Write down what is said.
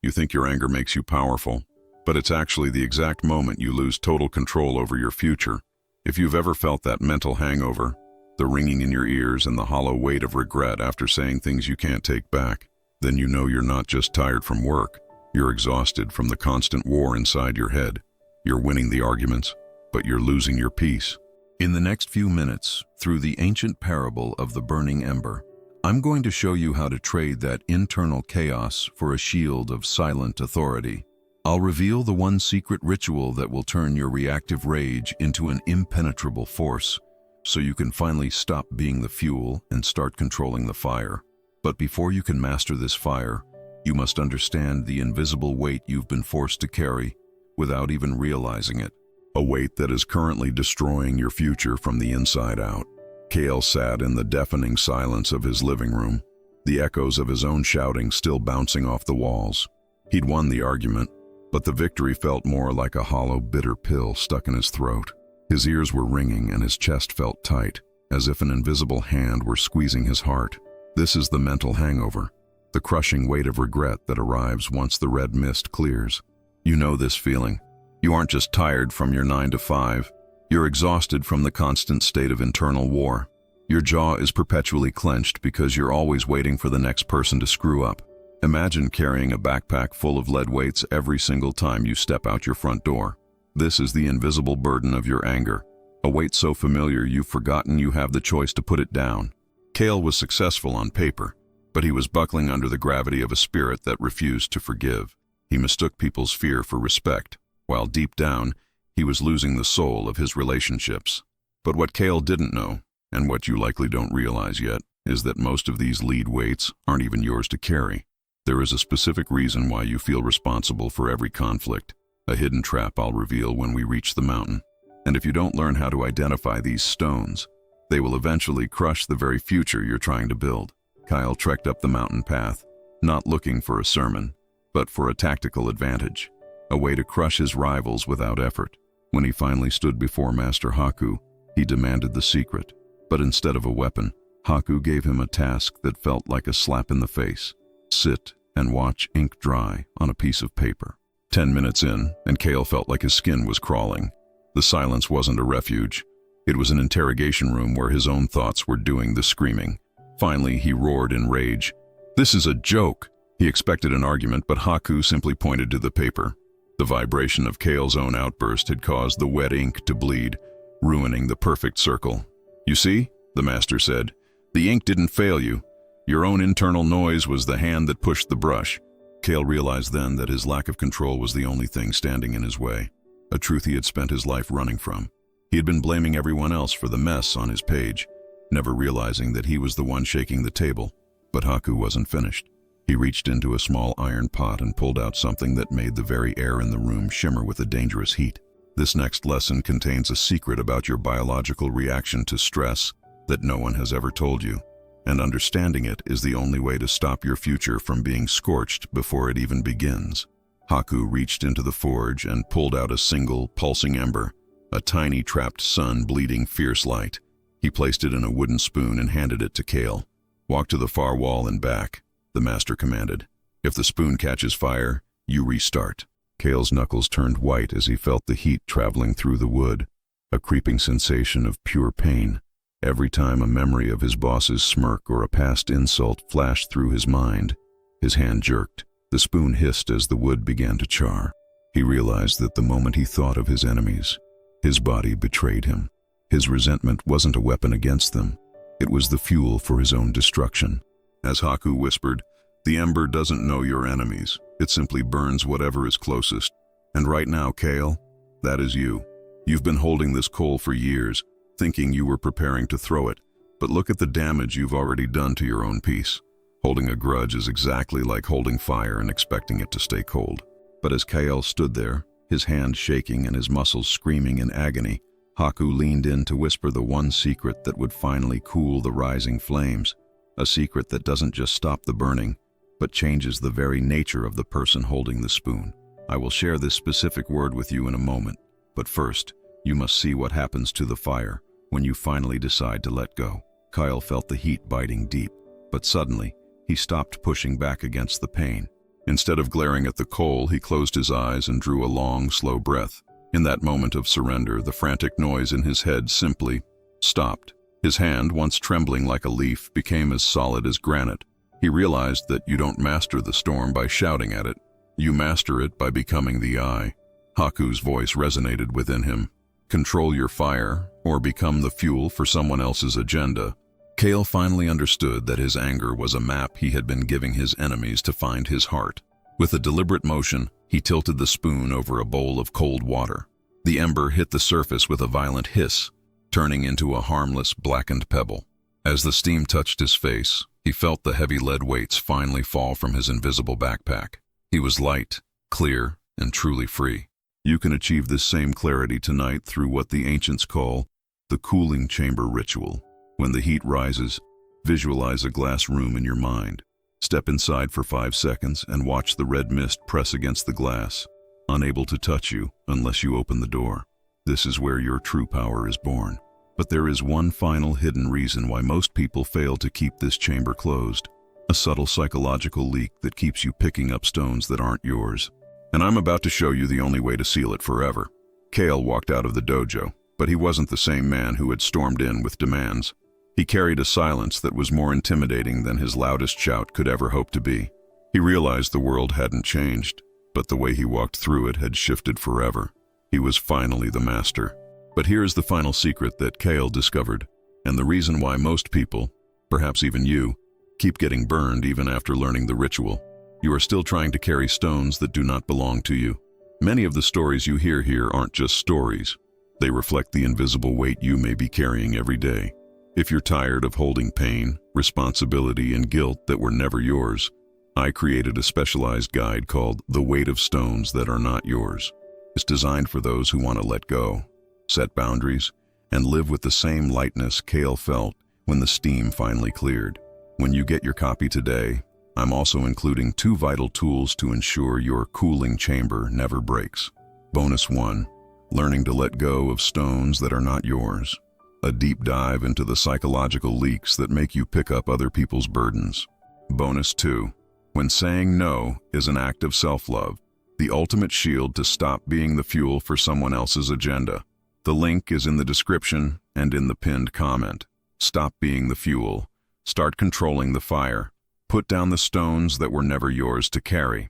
You think your anger makes you powerful, but it's actually the exact moment you lose total control over your future. If you've ever felt that mental hangover, the ringing in your ears and the hollow weight of regret after saying things you can't take back, then you know you're not just tired from work. You're exhausted from the constant war inside your head. You're winning the arguments, but you're losing your peace. In the next few minutes, through the ancient parable of the burning ember, I'm going to show you how to trade that internal chaos for a shield of silent authority. I'll reveal the one secret ritual that will turn your reactive rage into an impenetrable force, so you can finally stop being the fuel and start controlling the fire. But before you can master this fire, you must understand the invisible weight you've been forced to carry without even realizing it. A weight that is currently destroying your future from the inside out. Kale sat in the deafening silence of his living room, the echoes of his own shouting still bouncing off the walls. He'd won the argument, but the victory felt more like a hollow, bitter pill stuck in his throat. His ears were ringing and his chest felt tight, as if an invisible hand were squeezing his heart. This is the mental hangover, the crushing weight of regret that arrives once the red mist clears. You know this feeling. You aren't just tired from your 9 to 5. You're exhausted from the constant state of internal war. Your jaw is perpetually clenched because you're always waiting for the next person to screw up. Imagine carrying a backpack full of lead weights every single time you step out your front door. This is the invisible burden of your anger, a weight so familiar you've forgotten you have the choice to put it down. Kale was successful on paper, but he was buckling under the gravity of a spirit that refused to forgive. He mistook people's fear for respect, while deep down, he was losing the soul of his relationships. But what Kale didn't know, and what you likely don't realize yet, is that most of these lead weights aren't even yours to carry. There is a specific reason why you feel responsible for every conflict, a hidden trap I'll reveal when we reach the mountain. And if you don't learn how to identify these stones, they will eventually crush the very future you're trying to build. Kyle trekked up the mountain path, not looking for a sermon, but for a tactical advantage, a way to crush his rivals without effort. When he finally stood before Master Haku, he demanded the secret. But instead of a weapon, Haku gave him a task that felt like a slap in the face. Sit and watch ink dry on a piece of paper. 10 minutes in, and Kale felt like his skin was crawling. The silence wasn't a refuge. It was an interrogation room where his own thoughts were doing the screaming. Finally, he roared in rage. "This is a joke!" He expected an argument, but Haku simply pointed to the paper. The vibration of Kale's own outburst had caused the wet ink to bleed, ruining the perfect circle. "You see," the master said, "the ink didn't fail you. Your own internal noise was the hand that pushed the brush." Kale realized then that his lack of control was the only thing standing in his way, a truth he had spent his life running from. He had been blaming everyone else for the mess on his page, never realizing that he was the one shaking the table. But Haku wasn't finished. He reached into a small iron pot and pulled out something that made the very air in the room shimmer with a dangerous heat. This next lesson contains a secret about your biological reaction to stress that no one has ever told you, and understanding it is the only way to stop your future from being scorched before it even begins. Haku reached into the forge and pulled out a single, pulsing ember, a tiny trapped sun bleeding fierce light. He placed it in a wooden spoon and handed it to Kale. "Walk to the far wall and back," the master commanded. "If the spoon catches fire, you restart." Kale's knuckles turned white as he felt the heat traveling through the wood, a creeping sensation of pure pain. Every time a memory of his boss's smirk or a past insult flashed through his mind, his hand jerked. The spoon hissed as the wood began to char. He realized that the moment he thought of his enemies, his body betrayed him. His resentment wasn't a weapon against them. It was the fuel for his own destruction. As Haku whispered, "The ember doesn't know your enemies. It simply burns whatever is closest. And right now, Kale, that is you. You've been holding this coal for years, thinking you were preparing to throw it. But look at the damage you've already done to your own peace. Holding a grudge is exactly like holding fire and expecting it to stay cold." But as Kale stood there, his hand shaking and his muscles screaming in agony, Haku leaned in to whisper the one secret that would finally cool the rising flames. A secret that doesn't just stop the burning, but changes the very nature of the person holding the spoon. I will share this specific word with you in a moment, but first, you must see what happens to the fire when you finally decide to let go. Kyle felt the heat biting deep, but suddenly, he stopped pushing back against the pain. Instead of glaring at the coal, he closed his eyes and drew a long, slow breath. In that moment of surrender, the frantic noise in his head simply stopped. His hand, once trembling like a leaf, became as solid as granite. He realized that you don't master the storm by shouting at it. You master it by becoming the eye. Haku's voice resonated within him. Control your fire, or become the fuel for someone else's agenda. Kale finally understood that his anger was a map he had been giving his enemies to find his heart. With a deliberate motion, he tilted the spoon over a bowl of cold water. The ember hit the surface with a violent hiss, turning into a harmless, blackened pebble. As the steam touched his face, he felt the heavy lead weights finally fall from his invisible backpack. He was light, clear, and truly free. You can achieve this same clarity tonight through what the ancients call the cooling chamber ritual. When the heat rises, visualize a glass room in your mind. Step inside for 5 seconds and watch the red mist press against the glass, unable to touch you unless you open the door. This is where your true power is born. But there is one final hidden reason why most people fail to keep this chamber closed. A subtle psychological leak that keeps you picking up stones that aren't yours. And I'm about to show you the only way to seal it forever. Kale walked out of the dojo, but he wasn't the same man who had stormed in with demands. He carried a silence that was more intimidating than his loudest shout could ever hope to be. He realized the world hadn't changed, but the way he walked through it had shifted forever. He was finally the master. But here's the final secret that Kale discovered, and the reason why most people, perhaps even you, keep getting burned even after learning the ritual. You are still trying to carry stones that do not belong to you. Many of the stories you hear here aren't just stories. They reflect the invisible weight you may be carrying every day. If you're tired of holding pain, responsibility, and guilt that were never yours, I created a specialized guide called The Weight of Stones That Are Not Yours. It's designed for those who want to let go, set boundaries, and live with the same lightness Kale felt when the steam finally cleared. When you get your copy today, I'm also including 2 vital tools to ensure your cooling chamber never breaks. Bonus 1, learning to let go of stones that are not yours. A deep dive into the psychological leaks that make you pick up other people's burdens. Bonus 2, when saying no is an act of self-love, the ultimate shield to stop being the fuel for someone else's agenda. The link is in the description and in the pinned comment. Stop being the fuel. Start controlling the fire. Put down the stones that were never yours to carry.